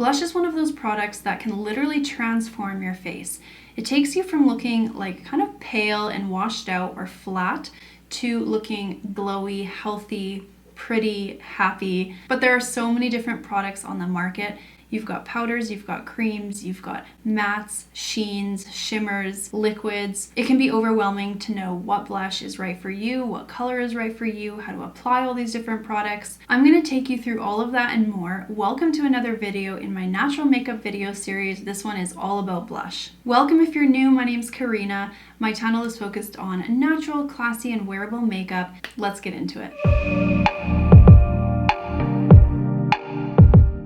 Blush is one of those products that can literally transform your face. It takes you from looking like kind of pale and washed out or flat to looking glowy, healthy, pretty, happy. But there are so many different products on the market. You've got powders, you've got creams, you've got mattes, sheens, shimmers, liquids. It can be overwhelming to know what blush is right for you, what color is right for you, how to apply all these different products. I'm going to take you through all of that and more. Welcome to another video in my natural makeup video series. This one is all about blush. Welcome if you're new. My name's Karina. My channel is focused on natural, classy, and wearable makeup. Let's get into it.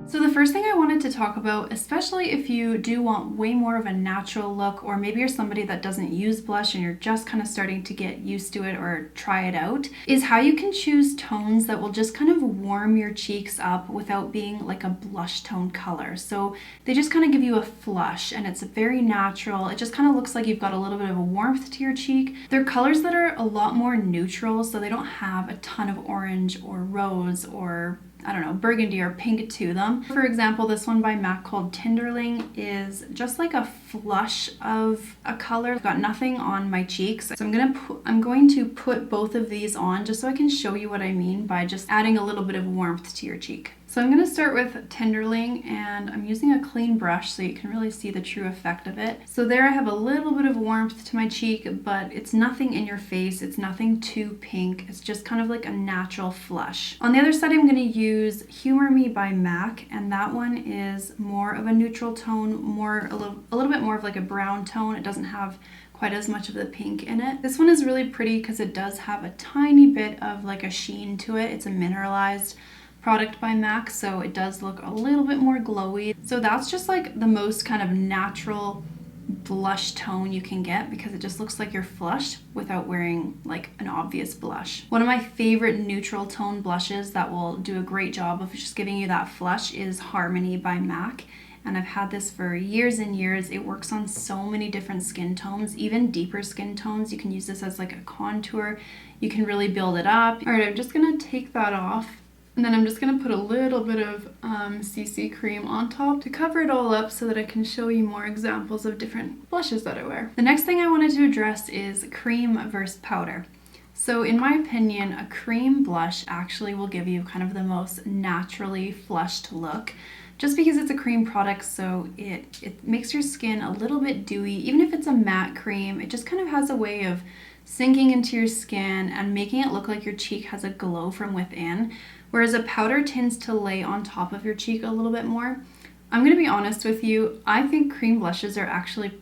So the first thing I wanted to talk about, especially if you do want way more of a natural look, or maybe you're somebody that doesn't use blush and you're just kind of starting to get used to it or try it out, is how you can choose tones that will just kind of warm your cheeks up without being like a blush tone color. So they just kind of give you a flush and it's very natural. It just kind of looks like you've got a little bit of a warmth to your cheek. They're colors that are a lot more neutral, so they don't have a ton of orange or rose or I don't know, burgundy or pink to them. For example, this one by MAC called Tinderling is just like a flush of a color. I've got nothing on my cheeks. So I'm going to put both of these on just so I can show you what I mean by just adding a little bit of warmth to your cheek. So I'm going to start with Tinderling, and I'm using a clean brush so you can really see the true effect of it. So there I have a little bit of warmth to my cheek, but it's nothing in your face. It's nothing too pink. It's just kind of like a natural flush. On the other side, I'm going to use Humor Me by MAC, and that one is more of a neutral tone, a little bit more of like a brown tone. It doesn't have quite as much of the pink in it. This one is really pretty because it does have a tiny bit of like a sheen to it. It's a mineralized product by MAC, so it does look a little bit more glowy. So that's just like the most kind of natural blush tone you can get because it just looks like you're flushed without wearing like an obvious blush. One of my favorite neutral tone blushes that will do a great job of just giving you that flush is Harmony by MAC. And I've had this for years and years. It works on so many different skin tones, even deeper skin tones. You can use this as like a contour. You can really build it up. All right, I'm just gonna take that off. And then I'm just going to put a little bit of CC cream on top to cover it all up so that I can show you more examples of different blushes that I wear. The next thing I wanted to address is cream versus powder. So in my opinion, a cream blush actually will give you kind of the most naturally flushed look, just because it's a cream product, so it makes your skin a little bit dewy. Even if it's a matte cream, it just kind of has a way of sinking into your skin and making it look like your cheek has a glow from within. Whereas a powder tends to lay on top of your cheek a little bit more. I'm going to be honest with you, I think cream blushes are actually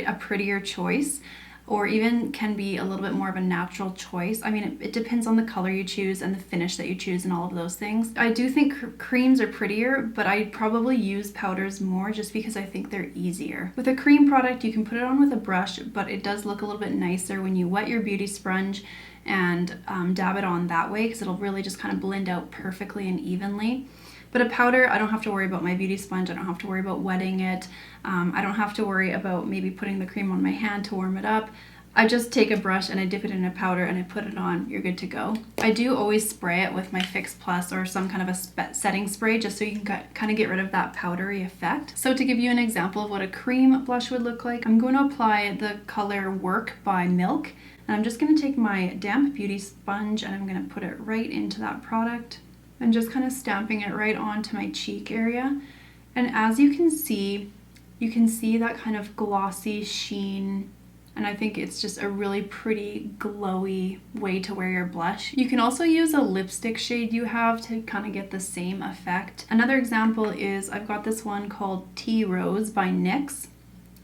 a prettier choice, or even can be a little bit more of a natural choice. I mean, it depends on the color you choose and the finish that you choose and all of those things. I do think creams are prettier, but I probably use powders more just because I think they're easier. With a cream product, you can put it on with a brush, but it does look a little bit nicer when you wet your beauty sponge and dab it on that way, because it'll really just kind of blend out perfectly and evenly. But a powder, I don't have to worry about my beauty sponge. I don't have to worry about wetting it. I don't have to worry about maybe putting the cream on my hand to warm it up. I just take a brush and I dip it in a powder and I put it on. You're good to go. I do always spray it with my Fix Plus or some kind of a setting spray just so you can kind of get rid of that powdery effect. So to give you an example of what a cream blush would look like, I'm going to apply the color Work by Milk. And I'm just going to take my damp beauty sponge and I'm going to put it right into that product and just kind of stamping it right onto my cheek area. And as you can see that kind of glossy sheen, and I think it's just a really pretty glowy way to wear your blush. You can also use a lipstick shade you have to kind of get the same effect. Another example is I've got this one called Tea Rose by NYX.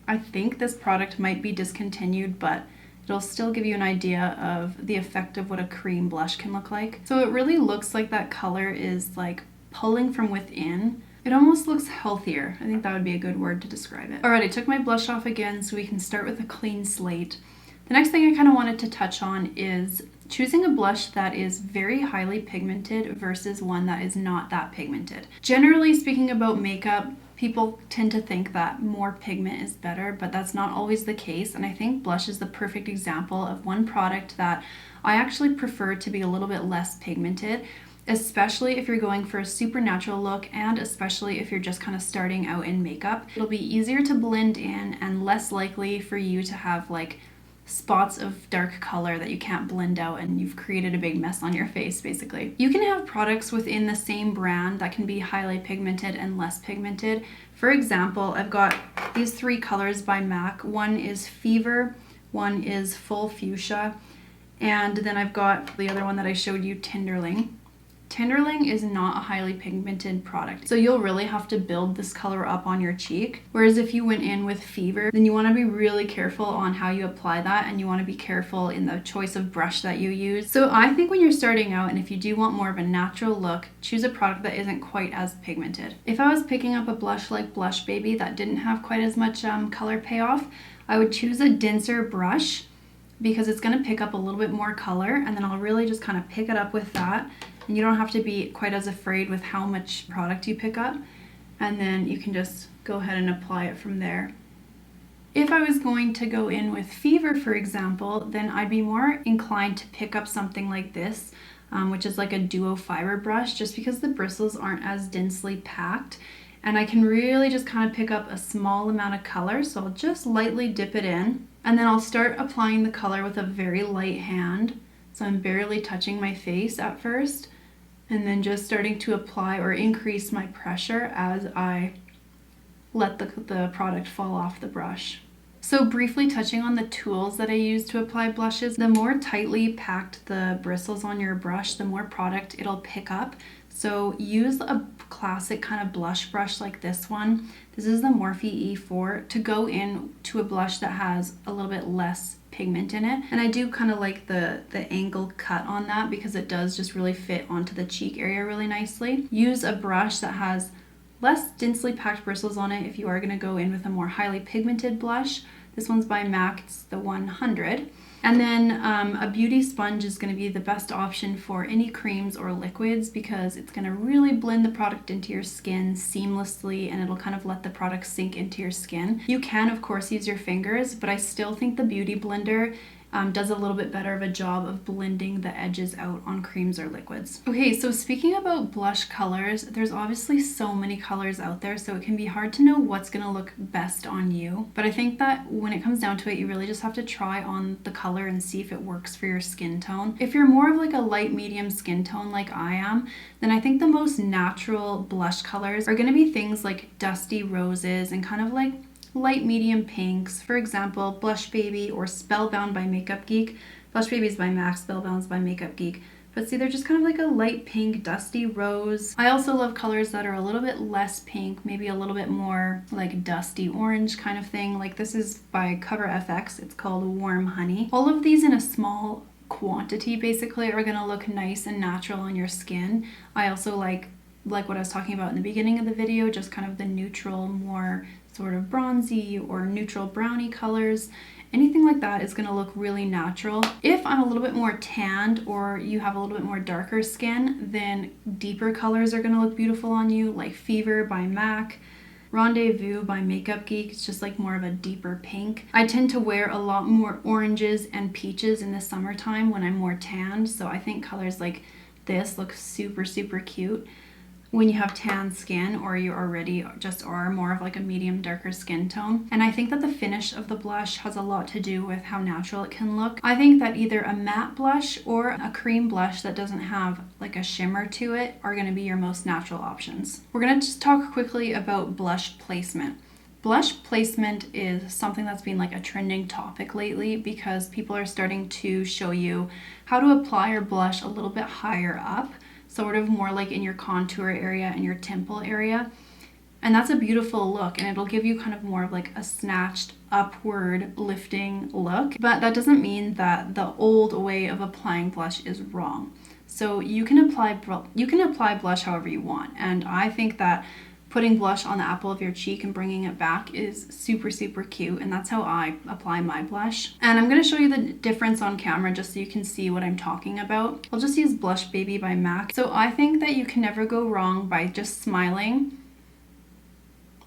I think this product might be discontinued, but it'll still give you an idea of the effect of what a cream blush can look like. So it really looks like that color is like pulling from within. It almost looks healthier. I think that would be a good word to describe it. All right, I took my blush off again so we can start with a clean slate. The next thing I kind of wanted to touch on is choosing a blush that is very highly pigmented versus one that is not that pigmented. Generally speaking about makeup, people tend to think that more pigment is better, but that's not always the case. And I think blush is the perfect example of one product that I actually prefer to be a little bit less pigmented, especially if you're going for a supernatural look and especially if you're just kind of starting out in makeup. It'll be easier to blend in and less likely for you to have like spots of dark color that you can't blend out and you've created a big mess on your face basically. You can have products within the same brand that can be highly pigmented and less pigmented. For example, I've got these 3 colors by MAC. One is Fever, one is Full Fuchsia, and then I've got the other one that I showed you, Tinderling. Tinderling is not a highly pigmented product, so you'll really have to build this color up on your cheek. Whereas if you went in with Fever, then you want to be really careful on how you apply that, and you want to be careful in the choice of brush that you use. So I think when you're starting out and if you do want more of a natural look, choose a product that isn't quite as pigmented. If I was picking up a blush like Blush Baby that didn't have quite as much color payoff, I would choose a denser brush because it's going to pick up a little bit more color, and then I'll really just kind of pick it up with that. And you don't have to be quite as afraid with how much product you pick up, and then you can just go ahead and apply it from there. If I was going to go in with Fever, for example, then I'd be more inclined to pick up something like this, which is like a duo fiber brush, just because the bristles aren't as densely packed, and I can really just kind of pick up a small amount of color. So I'll just lightly dip it in, and then I'll start applying the color with a very light hand. So I'm barely touching my face at first, and then just starting to apply or increase my pressure as I let the product fall off the brush. So briefly touching on the tools that I use to apply blushes, the more tightly packed the bristles on your brush, the more product it'll pick up. So use a classic kind of blush brush like this one. This is the Morphe E4 to go in to a blush that has a little bit less pigment in it. And I do kind of like the angle cut on that because it does just really fit onto the cheek area really nicely. Use a brush that has less densely packed bristles on it if you are going to go in with a more highly pigmented blush. This one's by MAC, it's the 100. And then a beauty sponge is going to be the best option for any creams or liquids because it's going to really blend the product into your skin seamlessly, and it'll kind of let the product sink into your skin. You can of course use your fingers, but I still think the beauty blender does a little bit better of a job of blending the edges out on creams or liquids. Okay, so speaking about blush colors, there's obviously so many colors out there, so it can be hard to know what's gonna look best on you. But I think that when it comes down to it, you really just have to try on the color and see if it works for your skin tone. If you're more of like a light medium skin tone like I am, then I think the most natural blush colors are gonna be things like dusty roses and kind of like light medium pinks. For example, Blush Baby or Spellbound by Makeup Geek. Blush Baby is by MAC, Spellbound's by Makeup Geek. But see, they're just kind of like a light pink, dusty rose. I also love colors that are a little bit less pink, maybe a little bit more like dusty orange kind of thing. Like this is by Cover FX, it's called Warm Honey. All of these in a small quantity basically are gonna look nice and natural on your skin. I also like what I was talking about in the beginning of the video, just kind of the neutral, more sort of bronzy or neutral brownie colors. Anything like that is going to look really natural. If I'm a little bit more tanned or you have a little bit more darker skin, then deeper colors are going to look beautiful on you, like Fever by MAC, Rendezvous by Makeup Geek. It's just like more of a deeper pink. I tend to wear a lot more oranges and peaches in the summertime when I'm more tanned, so I think colors like this look super, super cute when you have tan skin or you already just are more of like a medium darker skin tone. And I think that the finish of the blush has a lot to do with how natural it can look. I think that either a matte blush or a cream blush that doesn't have like a shimmer to it are going to be your most natural options. We're going to just talk quickly about blush placement. Blush placement is something that's been like a trending topic lately because people are starting to show you how to apply your blush a little bit higher up, sort of more like in your contour area and your temple area. And that's a beautiful look, and it'll give you kind of more of like a snatched upward lifting look. But that doesn't mean that the old way of applying blush is wrong. So you can apply blush however you want, and I think that putting blush on the apple of your cheek and bringing it back is super, super cute, and that's how I apply my blush. And I'm going to show you the difference on camera just so you can see what I'm talking about. I'll just use Blush Baby by MAC. So I think that you can never go wrong by just smiling,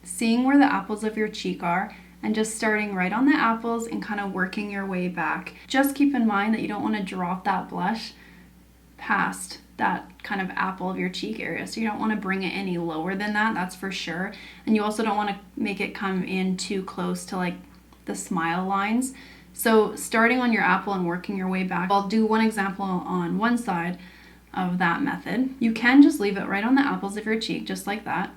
seeing where the apples of your cheek are, and just starting right on the apples and kind of working your way back. Just keep in mind that you don't want to drop that blush past that kind of apple of your cheek area. So you don't want to bring it any lower than that, that's for sure. And you also don't want to make it come in too close to like the smile lines. So starting on your apple and working your way back, I'll do one example on one side of that method. You can just leave it right on the apples of your cheek, just like that.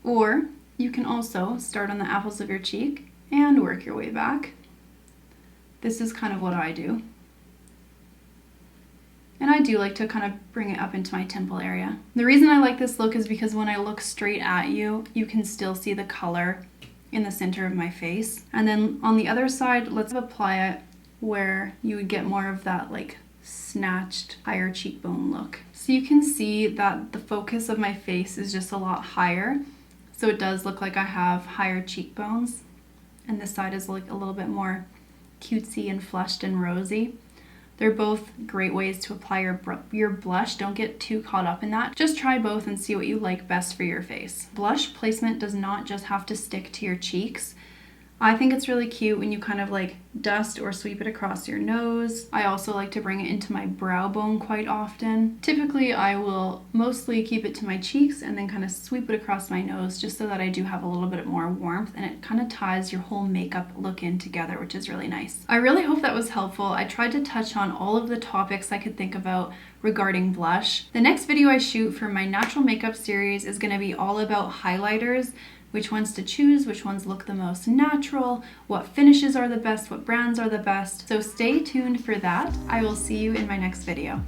Or you can also start on the apples of your cheek and work your way back. This is kind of what I do. And I do like to kind of bring it up into my temple area. The reason I like this look is because when I look straight at you, you can still see the color in the center of my face. And then on the other side, let's apply it where you would get more of that like snatched higher cheekbone look. So you can see that the focus of my face is just a lot higher. So it does look like I have higher cheekbones. And this side is like a little bit more cutesy and flushed and rosy. They're both great ways to apply your blush. Don't get too caught up in that. Just try both and see what you like best for your face. Blush placement does not just have to stick to your cheeks. I think it's really cute when you kind of like dust or sweep it across your nose. I also like to bring it into my brow bone quite often. Typically, I will mostly keep it to my cheeks and then kind of sweep it across my nose just so that I do have a little bit more warmth, and it kind of ties your whole makeup look in together, which is really nice. I really hope that was helpful. I tried to touch on all of the topics I could think about regarding blush. The next video I shoot for my natural makeup series is going to be all about highlighters, which ones to choose, which ones look the most natural, what finishes are the best, what brands are the best. So stay tuned for that. I will see you in my next video.